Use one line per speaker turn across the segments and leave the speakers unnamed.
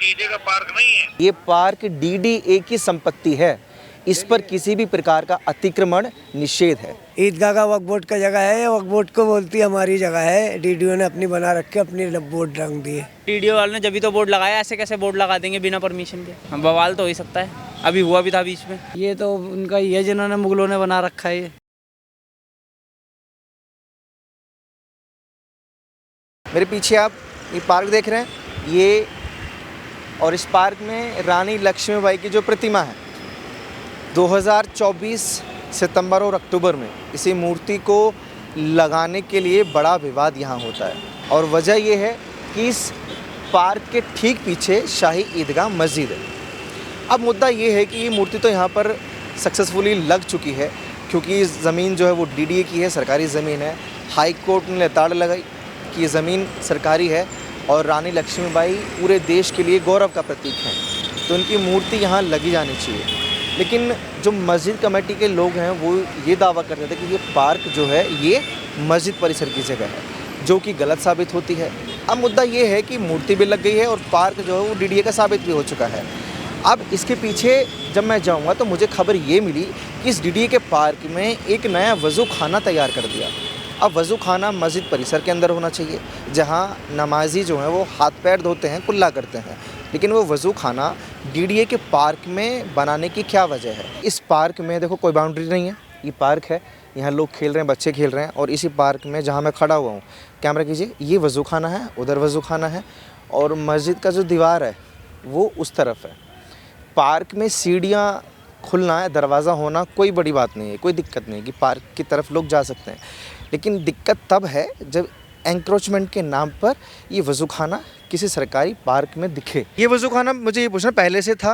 DJ का park नहीं है।
ये पार्क डीडीए की संपत्ति है। इस पर किसी भी प्रकार का अतिक्रमण निषेध है।
ईदगाह का वक्फ बोर्ड का जगह है, वक्फ बोर्ड को बोलती है हमारी जगह है। डीडीओ ने अपनी बना रखे, अपनी बोर्ड रंग दिए।
डीडीओ वाले ने जब भी तो बोर्ड लगाया, ऐसे कैसे बोर्ड लगा देंगे बिना परमिशन के? हम बवाल तो हो ही सकता है, अभी हुआ भी था बीच में।
ये तो उनका ही है जिन्होंने मुगलों ने बना रखा है।
मेरे पीछे आप ये पार्क देख रहे हैं, ये और इस पार्क में रानी लक्ष्मीबाई की जो प्रतिमा है, 2024 सितंबर और अक्टूबर में इसी मूर्ति को लगाने के लिए बड़ा विवाद यहाँ होता है। और वजह ये है कि इस पार्क के ठीक पीछे शाही ईदगाह मस्जिद है। अब मुद्दा ये है कि ये मूर्ति तो यहाँ पर सक्सेसफुली लग चुकी है, क्योंकि ज़मीन जो है वो डीडीए की है, सरकारी ज़मीन है। हाई कोर्ट ने ताड़ लगाई कि ये ज़मीन सरकारी है और रानी लक्ष्मीबाई पूरे देश के लिए गौरव का प्रतीक है, तो इनकी मूर्ति यहाँ लगी जानी चाहिए। लेकिन जो मस्जिद कमेटी के लोग हैं वो ये दावा करते थे कि ये पार्क जो है ये मस्जिद परिसर की जगह है, जो कि गलत साबित होती है। अब मुद्दा ये है कि मूर्ति भी लग गई है और पार्क जो है वो डीडीए का साबित भी हो चुका है। अब इसके पीछे जब मैं जाऊंगा तो मुझे खबर ये मिली कि इस डीडीए के पार्क में एक नया वज़ू खाना तैयार कर दिया। अब वज़ू खाना मस्जिद परिसर के अंदर होना चाहिए, जहाँ नमाजी जो हैं वो हाथ पैर धोते हैं, कुल्ला करते हैं, लेकिन वो वज़ू खाना डीडीए के पार्क में बनाने की क्या वजह है? इस पार्क में देखो कोई बाउंड्री नहीं है, ये पार्क है, यहाँ लोग खेल रहे हैं, बच्चे खेल रहे हैं। और इसी पार्क में जहाँ मैं खड़ा हुआ हूँ, कैमरा कीजिए, ये वज़ू खाना है, उधर वज़ू खाना है और मस्जिद का जो दीवार है वो उस तरफ है। पार्क में सीढ़ियाँ खुलना है, दरवाज़ा होना कोई बड़ी बात नहीं है, कोई दिक्कत नहीं है कि पार्क की तरफ लोग जा सकते हैं। लेकिन दिक्कत तब है जब एंक्रोचमेंट के नाम पर ये वज़ू खाना किसी सरकारी पार्क में दिखे। ये वज़ू खाना मुझे ये पूछना पहले से था?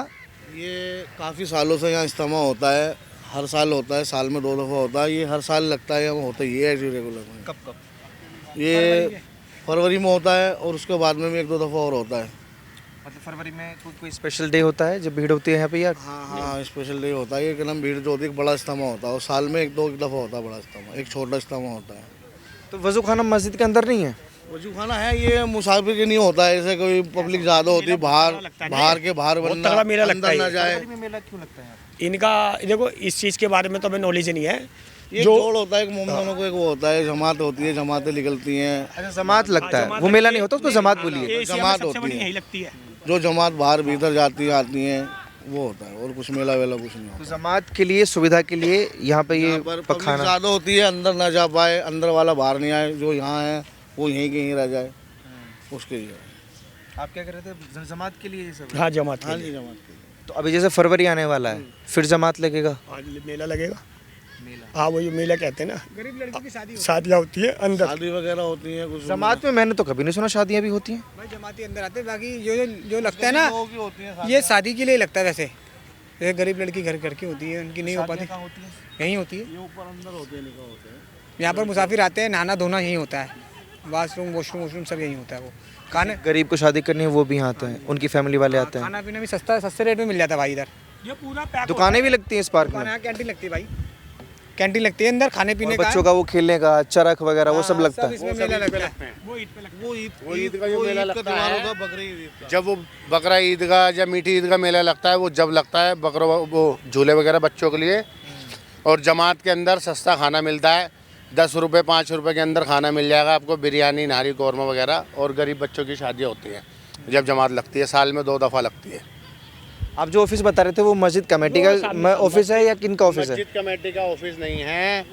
ये काफ़ी सालों से यहाँ इज्तिमा होता है, हर साल होता है, साल में 2 दफ़ा होता है। ये हर साल लगता है, यहाँ होता ही है रेगुलर में।
कब?
ये फरवरी में होता है और उसके बाद में भी 1-2 दफ़ा और होता है।
मतलब फरवरी में कोई स्पेशल डे होता है जब भीड़ होती है यहाँ पे? यार
हाँ, स्पेशल डे होता है। ये नाम भीड़ जो होती है, बड़ा इज्तिमा होता है और साल में 1-2 दफ़ा होता है बड़ा इज्तिमा, एक छोटा इज्तिमा होता है।
तो वज़ू खाना मस्जिद के अंदर नहीं है?
वजू खाना है, ये मुसाफिर के नहीं होता है, ऐसे कोई पब्लिक ज़्यादा होती है, बाहर के बाहर
बहुत तगड़ा मेला लगता है।
ना जाए।
मेला क्यों लगता है?
इनका देखो, इस चीज़ के बारे में तो हमें नॉलेज नहीं है।
ये जोड़ होता है, एक मोमनों को एक वो होता है, जमात होती है, जमातें निकलती हैं।
अच्छा, जमात लगता है, वो मेला नहीं होता, उसको जमात बोलिए।
जमात होती है,
यही लगती है।
जो जमात बाहर भीतर जाती है आती हैं, वो होता है, और कुछ मेला वेला कुछ नहीं होता।
तो जमात के लिए सुविधा के लिए यहाँ पे ये
पब्लिक ज़्यादा होती है, अंदर ना जा पाए, अंदर वाला बाहर नहीं आए, जो यहाँ है वो यहीं के यहीं रह जाए, उसके लिए। आप क्या कर रहे थे? जमात के लिए ये सब?
हाँ, जमात के लिए।
जमात के लिए।
तो अभी जैसे फरवरी आने वाला है, फिर जमात लगेगा?
मेला लगेगा। हाँ, वो मेला कहते हैं ना, गरीब लड़की की शादियाँ होती है अंदर,
शादी वगैरह होती है कुछ।
जमात में मैंने तो कभी नहीं सुना शादियाँ भी होती हैं।
भाई जमाती अंदर आते हैं, बाकी जो लगता है ना ये शादी के लिए लगता है। वैसे जैसे गरीब लड़की घर की होती है, उनकी नहीं हो पाती, यहीं होती है।
ये ऊपर अंदर होते हैं, निकाह होते हैं।
यहाँ पर मुसाफिर आते हैं, नहाना धोना यहीं होता है, वॉशरूम सब यहीं होता है। वो खाने
गरीब को शादी करनी है वो भी यहाँ आते हैं, उनकी फैमिली वाले आते हैं।
खाना पीना भी सस्ते रेट में मिल जाता है भाई इधर।
ये पूरा
दुकानें भी लगती हैं इस पार्क में?
कैंटीन लगती है भाई, कैंटीन लगती है अंदर, खाने पीने का,
बच्चों का वो खेलने का चरख वगैरह वो सब लगता है।
इसमें मेला लगता है।
वो ईद का जो मेला लगता है, बकरी ईद।
जब वो बकरा ईद का या मीठी ईद का मेला लगता है, वो जब लगता है बकरों वो झूले वगैरह बच्चों के लिए। और जमात के अंदर सस्ता खाना मिलता है, 10 रुपये 5 रुपये के अंदर खाना मिल जाएगा आपको, बिरयानी नारी कौरमा वगैरह। और गरीब बच्चों की शादियाँ होती हैं जब जमात लगती है, साल में 2 दफ़ा लगती है।
आप जो ऑफिस बता रहे थे वो मस्जिद कमेटी का ऑफिस है या किन का ऑफिस है?
मस्जिद कमेटी का ऑफिस नहीं है,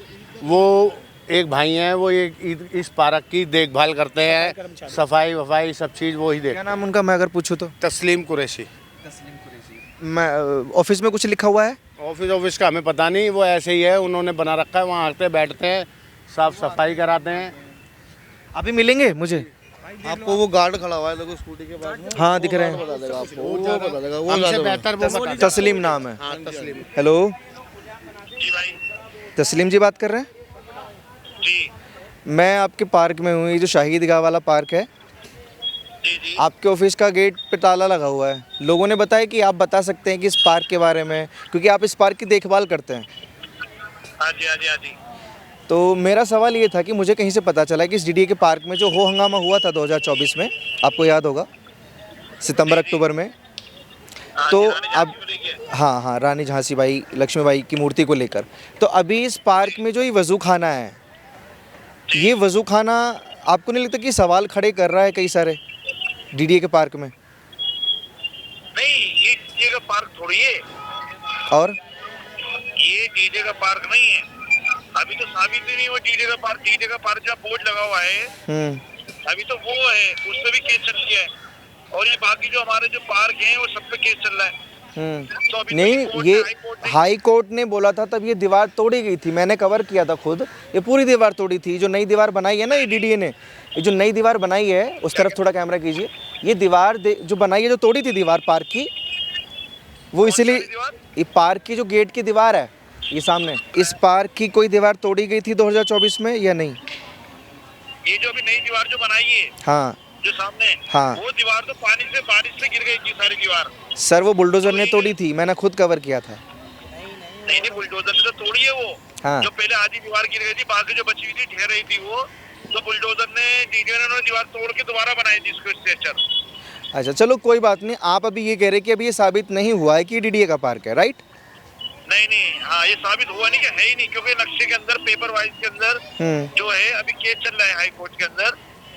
वो एक भाई हैं, वो एक इस पार्क की देखभाल करते हैं, सफाई वफाई सब चीज़ वो ही
क्या नाम उनका, मैं अगर पूछूँ तो?
तस्लीम कुरैशी।
मैं ऑफिस में कुछ लिखा हुआ है?
ऑफिस का हमें पता नहीं, वो ऐसे ही है, उन्होंने बना रखा है, वहाँ आते बैठते हैं, साफ सफाई कराते हैं।
अभी मिलेंगे मुझे?
आपको वो गार्ड खड़ा हुआ है, देखो स्कूटी के पास में।
हाँ, दिख रहे हैं।
बता देगा आपको, वो बता देगा, वो
हमसे
ज़्यादा
बेहतर वो बता देगा।
तस्लीम नाम है।
हाँ, तस्लीम।
हेलो,
जी भाई।
तस्लीम जी बात कर रहे हैं?
जी
मैं आपके पार्क में हूँ, ये जो शाही ईदगाह वाला पार्क है,
जी।
आपके ऑफिस का गेट पे ताला लगा हुआ है। लोगों ने बताया कि आप बता सकते हैं कि इस पार्क के बारे में, क्योंकि आप इस पार्क की देखभाल करते हैं।
हाँ जी।
तो मेरा सवाल ये था कि मुझे कहीं से पता चला कि इस डीडीए के पार्क में जो हो हंगामा हुआ था 2024 में, आपको याद होगा, सितंबर अक्टूबर में। तो अब हाँ, रानी झांसीबाई लक्ष्मीबाई की मूर्ति को लेकर, तो अभी इस पार्क में जो ये वज़ू खाना है, ये वज़ू खाना आपको नहीं लगता कि सवाल खड़े कर रहा है कई सारे डीडीए के पार्क में?
नहीं, ये डीजे का पार्क थोड़ी है,
और
ये डीजे का पार्क नहीं है। अभी तो साबित ही नहीं हुआ डीजे का पार्क। डीजे का पार्क जहाँ बोर्ड लगा हुआ है अभी तो वो है, उस पर भी केस चल रही है। और ये बाकी जो हमारे जो पार्क हैं वो सब पे केस चल रहा है। तो अभी
नहीं, ये हाई कोर्ट ने बोला था तब ये दीवार तोड़ी गई थी, मैंने कवर किया था खुद, ये पूरी दीवार तोड़ी थी। जो नई दीवार बनाई है ना ये डीडीए ने, ये जो नई दीवार बनाई है, उस तरफ थोड़ा कैमरा कीजिए, ये दीवार जो बनाई है, जो तोड़ी थी दीवार पार्क की, वो इसीलिए ये पार्क की जो गेट की दीवार है ये सामने, इस पार्क की कोई दीवार तोड़ी गई थी 2024 में या नहीं?
ये जो अभी नई दीवार जो बनाई है,
हाँ
जो सामने,
हाँ,
वो दीवार तो पानी से बारिश से गिर गई थी सारी दीवार।
सर वो बुलडोजर ने तोड़ी थी, मैंने खुद कवर किया था।
नहीं, बुलडोजर ने तो तोड़ी है वो।
हाँ।
जो पहले आधी दीवार गिर गई थी, बाकी जो बची हुई थी ढह रही थी, वो तो बुलडोजर ने डीजे ने दीवार तोड़ के दोबारा बनाई थी इसको स्ट्रक्चर।
अच्छा चलो कोई बात नहीं, आप अभी ये कह रहे कि अभी ये साबित नहीं हुआ है कि डीडीए का पार्क है, राइट?
नहीं, हाँ, ये साबित हुआ नहीं कि है ही नहीं, क्योंकि नक्शे के अंदर पेपर वाइज के अंदर जो है अभी केस चल रहा है हाई कोर्ट के अंदर,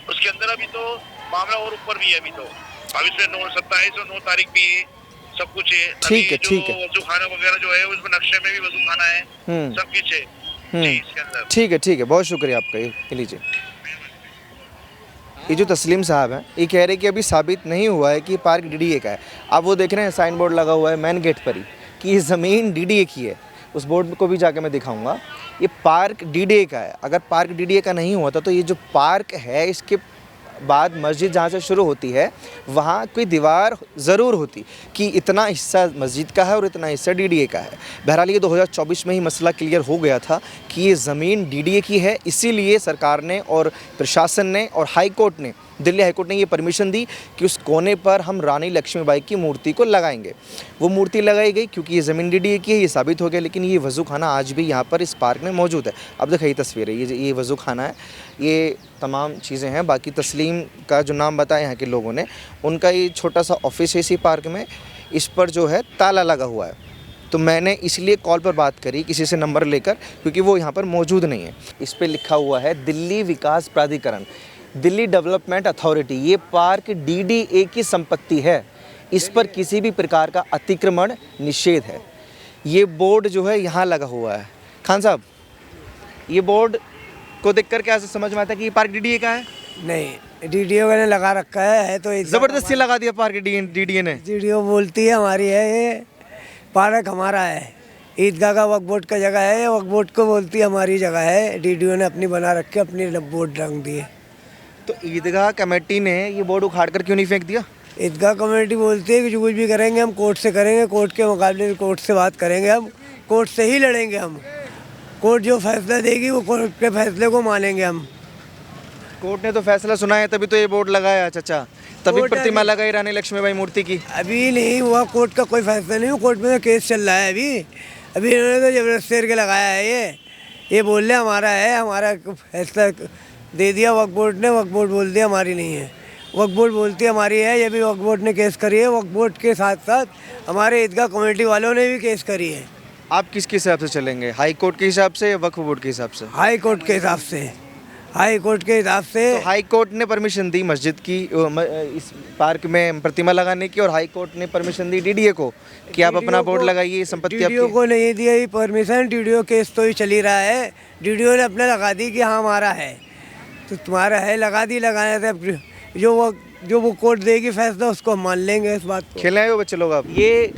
उसके अंदर अभी तो मामला और ऊपर भी है। अभी तो अभी से 27 और 9 तारीख भी है, सब कुछ है।
ठीक है, ठीक है।
वजू खाना वगैरह जो है उसमें नक्शे में भी वजू खाना है, सब कुछ है जी इसके अंदर।
ठीक है, बहुत शुक्रिया आपका। ये लीजिए, ये जो तस्लीम साहब हैं ये कह रहे कि अभी साबित नहीं हुआ है कि पार्क डीडीए का है। आप वो देख रहे हैं साइन बोर्ड लगा हुआ है मेन गेट पर ही कि ये ज़मीन डीडीए की है, उस बोर्ड को भी जाके मैं दिखाऊंगा। ये पार्क डीडीए का है। अगर पार्क डीडीए का नहीं होता तो ये जो पार्क है इसके बाद मस्जिद जहाँ से शुरू होती है वहाँ कोई दीवार ज़रूर होती कि इतना हिस्सा मस्जिद का है और इतना हिस्सा डीडीए का है। बहरहाल ये 2024 में ही मसला क्लियर हो गया था कि ये ज़मीन डीडीए की है, इसीलिए सरकार ने और प्रशासन ने और हाई कोर्ट ने, दिल्ली हाई कोर्ट ने ये परमिशन दी कि उस कोने पर हम रानी लक्ष्मीबाई की मूर्ति को लगाएंगे। वो मूर्ति लगाई गई क्योंकि ये ज़मीन डीडीए की है, ये साबित हो गया। लेकिन ये वज़ू खाना आज भी यहाँ पर इस पार्क में मौजूद है। अब देखिए ये तस्वीर है, ये वज़ू खाना है, ये तमाम चीज़ें हैं। बाकी तस्लीम का जो नाम बताया यहाँ के लोगों ने, उनका ये छोटा सा ऑफिस है इसी पार्क में, इस पर जो है ताला लगा हुआ है। तो मैंने इसलिए कॉल पर बात करी किसी से नंबर लेकर, क्योंकि वो यहाँ पर मौजूद नहीं है। इस पर लिखा हुआ है दिल्ली विकास प्राधिकरण, दिल्ली डेवलपमेंट अथॉरिटी। ये पार्क डीडीए की संपत्ति है, इस पर किसी भी प्रकार का अतिक्रमण निषेध है। ये बोर्ड जो है यहाँ लगा हुआ है। खान साहब, ये बोर्ड को देखकर क्या समझ में आता है कि ये पार्क डीडीए का है?
नहीं, डीडीओ ने लगा रखा है तो
ज़बरदस्ती लगा दिया पार्क डीडीए ने।
डीडीओ बोलती है हमारी है, ये पार्क हमारा है, ईदगाह का वक्फ बोर्ड का जगह है, वक्फ बोर्ड को बोलती है हमारी जगह है। डीडीओ ने अपनी बना रखी, अपनी बोर्ड रंग दी है।
तो ईदगाह कमेटी ने ये बोर्ड उखाड़ कर क्यों नहीं फेंक दिया?
ईदगाह कमेटी बोलती है कि जो कुछ भी करेंगे हम कोर्ट से करेंगे, कोर्ट के मुकाबले कोर्ट से बात करेंगे, हम कोर्ट से ही लड़ेंगे। हम कोर्ट जो फैसला देगी वो कोर्ट के फैसले को मानेंगे हम।
कोर्ट ने तो फैसला सुना है तभी तो ये बोर्ड लगाया चाचा, तभी प्रतिमा लगाई रानी लक्ष्मीबाई मूर्ति की।
अभी नहीं हुआ, कोर्ट का कोई फैसला नहीं हुआ, कोर्ट में तो केस चल रहा है अभी इन्होंने तो जबरदस्ती करके लगाया है। ये बोल रहे हमारा है, हमारा फैसला दे दिया वक्फ बोर्ड ने, वक्फ बोर्ड बोल दिया हमारी नहीं है। वक्फ बोर्ड बोलती है हमारी है, ये भी वक्फ बोर्ड ने केस करी है। वक्फ बोर्ड के साथ साथ हमारे ईदगाह कमेटी वालों ने भी केस करी है।
आप किसके हिसाब से चलेंगे, हाई कोर्ट के हिसाब से या वक्फ बोर्ड के हिसाब से?
हाई कोर्ट के हिसाब से, हाई कोर्ट के हिसाब से।
तो हाई कोर्ट ने परमिशन दी मस्जिद की इस पार्क में प्रतिमा लगाने की, और हाई कोर्ट ने परमिशन दी डीडीए को कि आप अपना बोर्ड लगाइए, संपत्ति आपकी।
डीडीओ को नहीं दी है परमिशन, डीडीओ केस तो ही चल ही रहा है। डीडीओ ने अपने लगा दी कि हाँ हमारा है, तो तुम्हारा है, लगा दी, लगाने से जो वो कोर्ट देगी फैसला उसको हम मान लेंगे इस बात को।
खेले आए हो बच्चे लोग आप? ये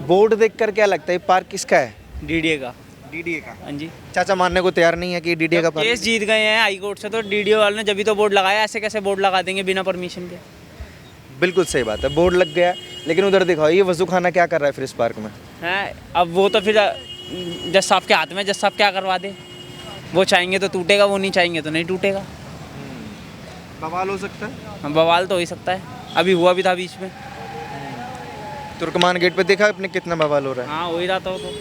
बोर्ड देखकर क्या लगता है पार्क किसका है?
डीडीए का।
डीडीए का?
हाँ जी।
चाचा मानने को तैयार नहीं है कि डीडीए का पार्क?
केस जीत गए हैं हाई कोर्ट से, तो डीडीओ वालों ने जब भी तो बोर्ड लगाया, ऐसे कैसे बोर्ड लगा देंगे बिना परमिशन के?
बिल्कुल सही बात है, बोर्ड लग गया। लेकिन उधर दिखाओ ये वज़ू खाना क्या कर रहा है फिर इस पार्क में?
हैं, अब वो तो फिर जज साहब के हाथ में, जज साहब क्या करवा दे। वो चाहेंगे तो टूटेगा, वो नहीं चाहेंगे तो नहीं टूटेगा।
बवाल हो सकता है?
बवाल तो हो ही सकता है, अभी हुआ भी था बीच में।
तुर्कमान गेट पे देखा आपने कितना बवाल हो रहा है?
हाँ, हो ही रहा था वो तो।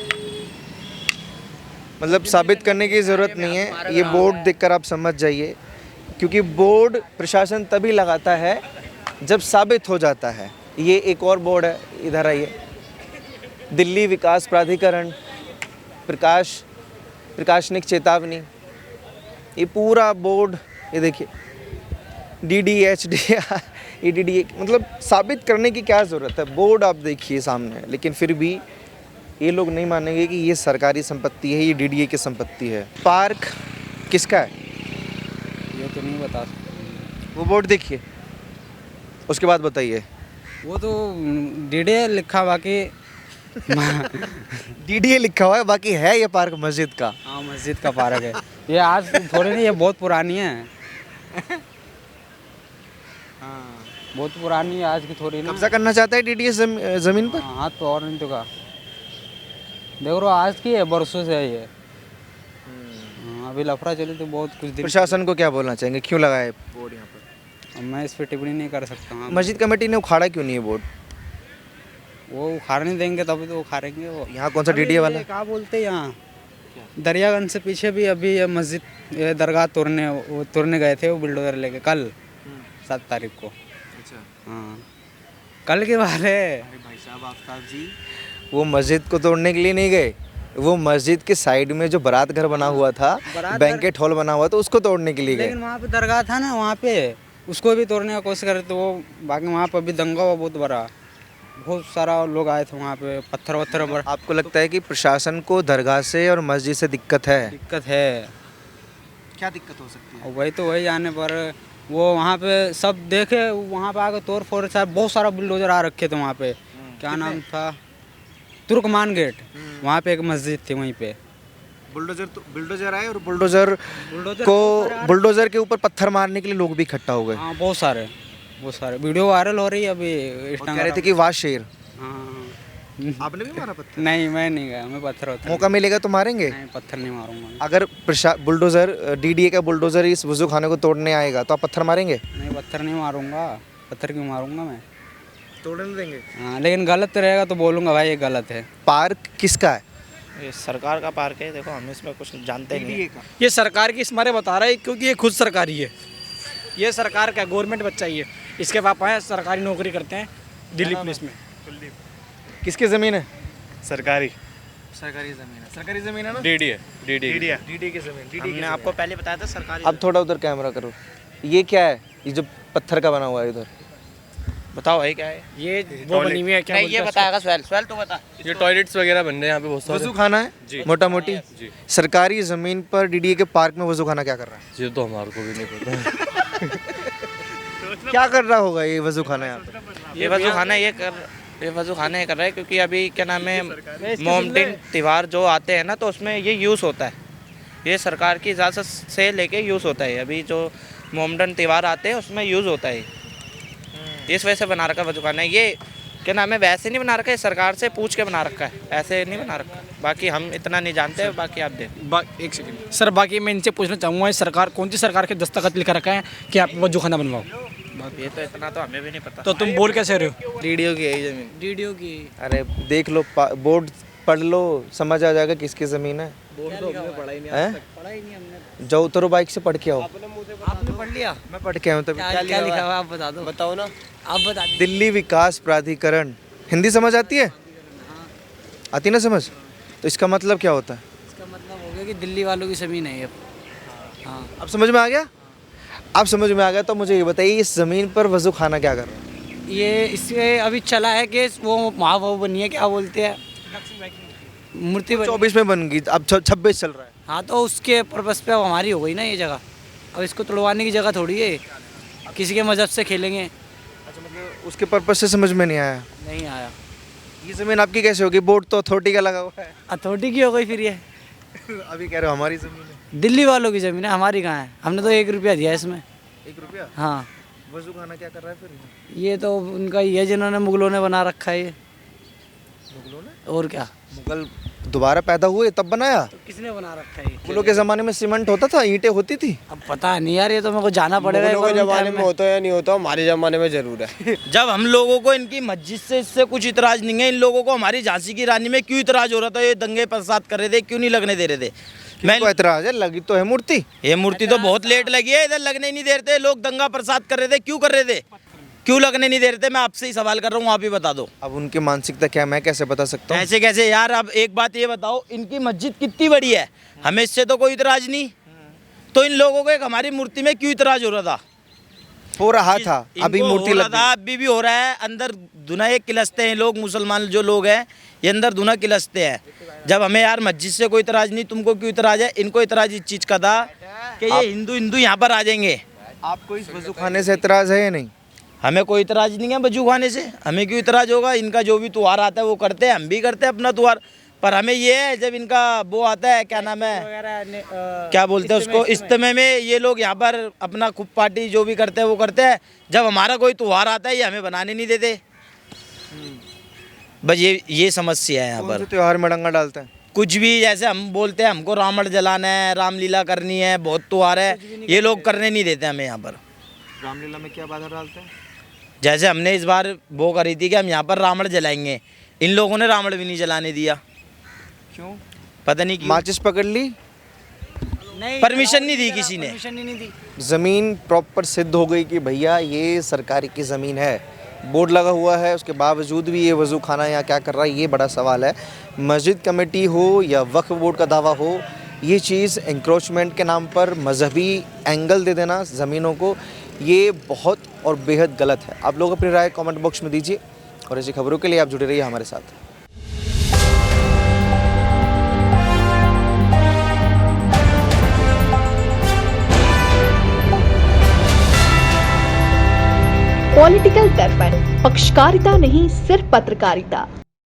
मतलब साबित करने की ज़रूरत नहीं है, ये बोर्ड देखकर आप समझ जाइए, क्योंकि बोर्ड प्रशासन तभी लगाता है जब साबित हो जाता है, ये एक और बोर्ड है, इधर आइए, दिल्ली विकास प्राधिकरण, प्रकाशनिक चेतावनी, ये पूरा बोर्ड, ये देखिए DDHDR, EDD, मतलब साबित करने की क्या ज़रूरत है, बोर्ड आप देखिए सामने, लेकिन फिर भी ये लोग नहीं मानेंगे कि ये सरकारी संपत्ति है, ये DDA की संपत्ति है। पार्क किसका है
ये तो नहीं बता सकते।
वो बोर्ड देखिए, उसके बाद बताइए।
वो तो डीडे लिखा बाकी
DDA लिखा हुआ है, बाकी है ये पार्क मस्जिद का।
हाँ मस्जिद का पार्क है ये, आज थोड़ी नहीं, ये बहुत पुरानी है। बहुत पुरानी है, आज की थोड़ी ना।
कब्जा करना चाहता है DDA ज़मीन पर।
हाँ तो और नहीं तो का देख रो, आज की है, बरसों से है ये। हाँ, अभी लफड़ा चली तो बहुत कुछ दिन।
प्रशासन को क्या बोलना चाहेंगे, क्यों लगाया है बोर्ड यहाँ पर?
मैं इस पर टिप्पणी नहीं कर सकता। हाँ,
मस्जिद कमेटी ने उखाड़ा क्यों नहीं है बोर्ड?
वो उखाड़ने देंगे तभी तो उखाड़ेंगे वो।
यहाँ कौन सा DDA वाला?
क्या बोलते हैं यहाँ दरियागंज से पीछे भी अभी ये मस्जिद, ये दरगाह तोड़ने गए थे वो बुलडोजर लेके कल 7 तारीख को।
अच्छा,
हाँ कल के बात है।
भाई साहब आफ्ताब जी, वो मस्जिद को तोड़ने के लिए नहीं गए, वो मस्जिद के साइड में जो बारात घर बना हुआ था, बैंकेट हॉल बना हुआ था, उसको तोड़ने के लिए गए।
लेकिन वहाँ पे दरगाह था ना, वहाँ पे उसको भी तोड़ने का कोशिश करे तो वो, बाकी वहाँ पर भी दंगा हुआ बहुत बड़ा, बहुत सारा लोग आए थे वहाँ पे, पत्थर।
आपको लगता है कि प्रशासन को दरगाह से और मस्जिद से दिक्कत है?
दिक्कत है।
क्या दिक्कत हो सकती है?
वही तो, वही जाने पर वो वहाँ पे सब देखे, वहाँ पे आके तोड़ फोड़, सारे बहुत सारा बुलडोजर आ रखे थे वहाँ पे। क्या नाम था, तुर्कमान गेट, वहाँ पे एक मस्जिद थी, वहीं पे
बुलडोजर आए और बुलडोजर के ऊपर पत्थर मारने के लिए लोग भी इकट्ठा हो गए।
हाँ बहुत सारे वीडियो वायरल हो रही है अभी।
कह रहे थे कि वाह शेर।
हाँ
आपने भी मारा पत्थर?
नहीं मैं नहीं गया, मैं पत्थर होता
मौका मिलेगा तो मारेंगे?
नहीं, पत्थर नहीं मारूंगा।
अगर बुलडोजर DDA का बुलडोजर इस वजू खाने को तोड़ने आएगा तो आप पत्थर मारेंगे?
नहीं पत्थर नहीं मारूंगा, पत्थर क्यों मारूंगा मैं,
तोड़ने देंगे।
हाँ लेकिन गलत रहेगा तो बोलूँगा भाई ये गलत है।
पार्क किसका है?
ये सरकार का पार्क है, देखो हम इसमें कुछ जानते नहीं हैं।
ये सरकार की इस मारे बता रहा है क्योंकि ये खुद सरकारी है, ये सरकार का गवर्नमेंट बच्चा ही है। इसके पापा है सरकारी नौकरी करते हैं दिल्ली पुलिस में।
किसकी ज़मीन है?
सरकारी
ज़मीन है ना?
DDA
DDA की ज़मीन।
हमने आपको पहले बताया था सरकारी।
अब थोड़ा उधर कैमरा करो। ये क्या है, ये जो पत्थर का बना हुआ है इधर?
बताओ भाई क्या है
ये वो बनी हुई है, क्या
नहीं ये बताएगा स्वेल तो बता।
ये टॉयलेट्स वगैरह बन रहे हैं यहाँ पे बहुत सारे।
वजू खाना है मोटा मोटी। सरकारी ज़मीन पर DDA के पार्क में वजू खाना क्या कर रहा है?
ये तो हमारे को भी नहीं पता।
क्या कर रहा होगा ये वजू खाना यहाँ पे?
ये वजू खाना ये कर रहा है क्योंकि अभी क्या नाम है, मोमडिन त्यौहार जो आते हैं ना तो उसमें ये यूज़ होता है, ये सरकार की इजाज़त से लेके यूज़ होता है। अभी जो मोमडन त्यौहार आते हैं उसमें यूज़ होता है, इस वजह से बना रखा वजू खाना। ये क्या नाम है, वैसे नहीं बना रखा है, सरकार से पूछ के बना रखा है, ऐसे नहीं बना रखा। बाकी हम इतना नहीं जानते, बाकी आप देख।
एक सेकंड सर, बाकी मैं इनसे पूछना चाहूँगा, सरकार कौन सी सरकार के दस्तखत लिखा रखा है कि आप वजू खाना बनवाओ?
ये तो इतना तो हमें भी नहीं पता।
तो तुम बोल कैसे रहे हो?
DDO की है ज़मीन।
DDO की।
अरे देख लो, बोर्ड पढ़ लो, समझ आ जाएगा किसकी ज़मीन है। जाओ उतरो बाइक से, पढ़ के आओ।
आपने पढ़ लिया?
मैं पढ़ के आया हूँ तभी।
क्या लिखा हुआ आप बता दो।
बताओ ना,
आप बता दो।
दिल्ली विकास प्राधिकरण। हिंदी समझ आती है? आती ना समझ? तो इसका मतलब क्या होता है?
इसका मतलब हो गया कि दिल्ली वालों की ज़मीन है ये। हाँ
अब समझ में आ गया? अब समझ में आ गया तो मुझे ये बताइए, इस ज़मीन पर वजू खाना क्या कर रहा है?
ये इससे अभी चला है कि वो वहाँ वो बनी है, क्या बोलते हैं, मूर्ति बनी।
24 में बन गई, अब 26 चल रहा है।
हाँ तो उसके पर्पस पे अब हमारी हो गई ना ये जगह, अब इसको तोड़वाने की जगह थोड़ी है, किसी के मजहब से खेलेंगे।
अच्छा, मतलब उसके पर्पस से समझ में नहीं आया?
नहीं आया।
ये ज़मीन आपकी कैसे होगी? बोर्ड तो अथॉरिटी का लगा हुआ है।
अथॉरिटी की हो गई फिर ये?
अभी कह रहे हो हमारी ज़मीन है।
दिल्ली वालों की ज़मीन है, हमारी कहाँ है? हमने तो 1 रुपया दिया इसमें।
1 रुपया?
हाँ।
वजू खाना क्या कर रहा है फिर?
ये तो उनका ही है, जिन्होंने मुगलों ने बना रखा है ये।
मुगलों ने?
और क्या,
मुगल दोबारा पैदा हुए तब बनाया?
तो किसने बना रखा है?
मुगलों के ज़माने में सीमेंट होता था, ईंटें होती थी?
अब पता नहीं यार, ये तो मेरे को जाना पड़ेगा।
मुगलों के ज़माने में होता है या नहीं होता, हमारे ज़माने में ज़रूर है।
जब हम लोगों को इनकी मस्जिद से इससे कुछ इतराज़ नहीं है, इन लोगों को हमारी झांसी की रानी में क्यों इतराज़ हो रहा था? ये दंगे फसाद कर रहे थे, क्यों नहीं लगने दे रहे थे?
मैं एतराज़ है, लगी तो है मूर्ति।
ये मूर्ति तो बहुत लेट लगी है, इधर लगने ही नहीं दे रहे थे, लोग दंगा प्रसाद कर रहे थे, क्यों कर रहे थे? क्यों लगने नहीं दे रहे थे? मैं आपसे ही सवाल कर रहा हूँ, आप ही बता दो।
अब उनकी मानसिकता क्या है, मैं कैसे बता सकता हूँ?
कैसे कैसे यार, अब एक बात ये बताओ, इनकी मस्जिद कितनी बड़ी है, हमें इससे तो कोई इतराज नहीं, तो इन लोगों को एक हमारी मूर्ति में क्यों इतराज हो रहा था?
हो रहा था, अभी मूर्ति लग गई।
अभी भी हो रहा है। अंदर धुना एक किलसते हैं लोग, मुसलमान जो लोग हैं ये अंदर धुना किलसते हैं। जब हमें यार मस्जिद से कोई इतराज नहीं, तुमको क्यों इतराज है? इनको इतराज इस चीज़ का था कि ये हिंदू यहाँ पर आ जाएंगे।
आपको इस वजू खाने से इतराज है या नहीं?
हमें कोई इतराज नहीं है वजू खाने से, हमें क्यों इतराज होगा? इनका जो भी त्यौहार आता है वो करते हैं, हम भी करते हैं अपना त्यौहार। पर हमें ये है जब इनका वो आता है, क्या नाम है, क्या बोलते हैं उसको, इज्तिमा में ये लोग यहाँ पर अपना खूब पार्टी जो भी करते हैं वो करते हैं। जब हमारा कोई त्यौहार आता है ये हमें बनाने नहीं देते। बस ये समस्या है यहाँ पर।
त्योहार में डंगा डालते हैं
कुछ भी, जैसे हम बोलते हैं हमको रावण जलाना है, रामलीला करनी है, बहुत त्यौहार है, ये लोग करने नहीं देते हमें यहाँ पर।
रामलीला में क्या बाधा डालते हैं?
जैसे हमने इस बार वो करी थी कि हम यहाँ पर रावण जलाएंगे, इन लोगों ने रावण भी नहीं जलाने दिया।
क्यों?
पता नहीं क्यों।
माचिस पकड़ ली,
नहीं, परमिशन नहीं दी किसी ने।
ज़मीन प्रॉपर सिद्ध हो गई कि भैया ये सरकारी की ज़मीन है, बोर्ड लगा हुआ है, उसके बावजूद भी ये वज़ू खाना यहाँ क्या कर रहा है, ये बड़ा सवाल है। मस्जिद कमेटी हो या वक्फ बोर्ड का दावा हो, ये चीज़ इंक्रोचमेंट के नाम पर मजहबी एंगल दे देना ज़मीनों को, ये बहुत और बेहद गलत है। आप लोग अपनी राय कमेंट बॉक्स में दीजिए और ऐसी खबरों के लिए आप जुड़े रहिए हमारे साथ।
पॉलिटिकल दर्पण, पक्षकारिता नहीं सिर्फ पत्रकारिता।